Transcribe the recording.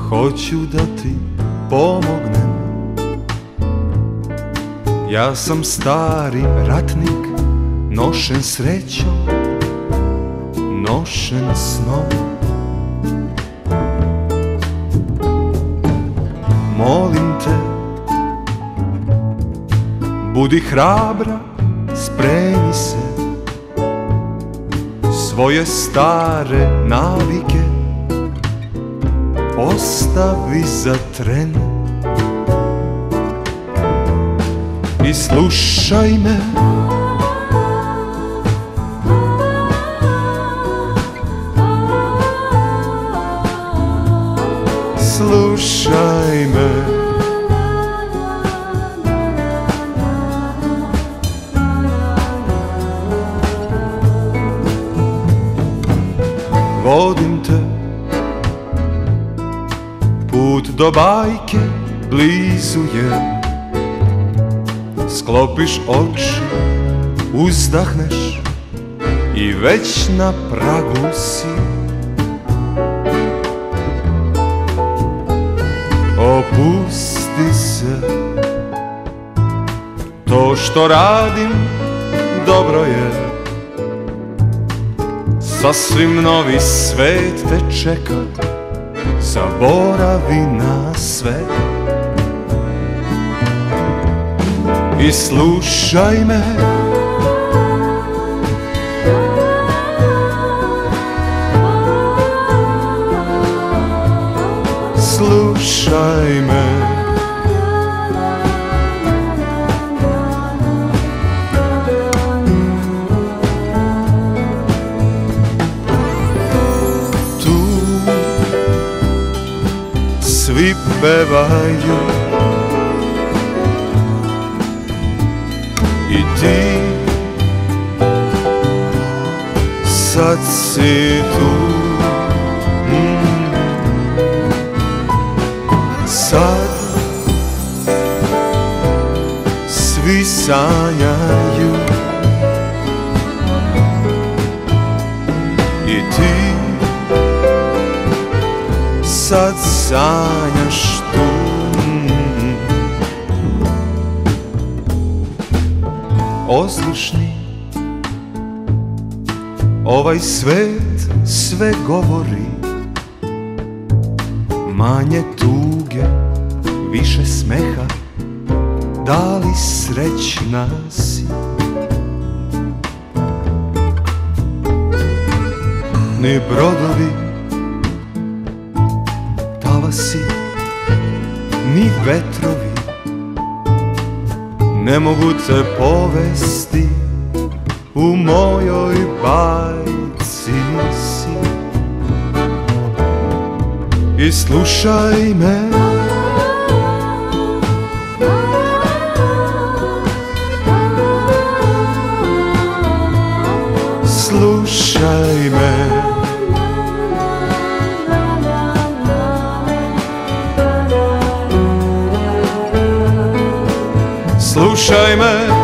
hoću da ti pomognem. Ja sam stari ratnik, nošen srećom, nošen snom. Molim te, budi hrabra, spremi se, svoje stare navike ostavi za tren i slušaj me. Slušaj me. Vodim te, put do bajke blizu je. Sklopiš oči, uzdahneš i već na pragu si. Opusti se, to što radim dobro je. Sasvim novi svet te čeka, zaboravi na sve i slušaj me. Slušaj me. Tu svi pevaju i ti sad si tu. Sad svi sanjaju i ti sad sanjaš tu. Oslušni, ovaj svet sve govori. Manje tuge, više smeha, da li srećna si? Ni brodovi, talasi, ni vetrovi ne mogu te povesti, u mojoj bajci si. I slušaj me. Slušaj me. Slušaj me.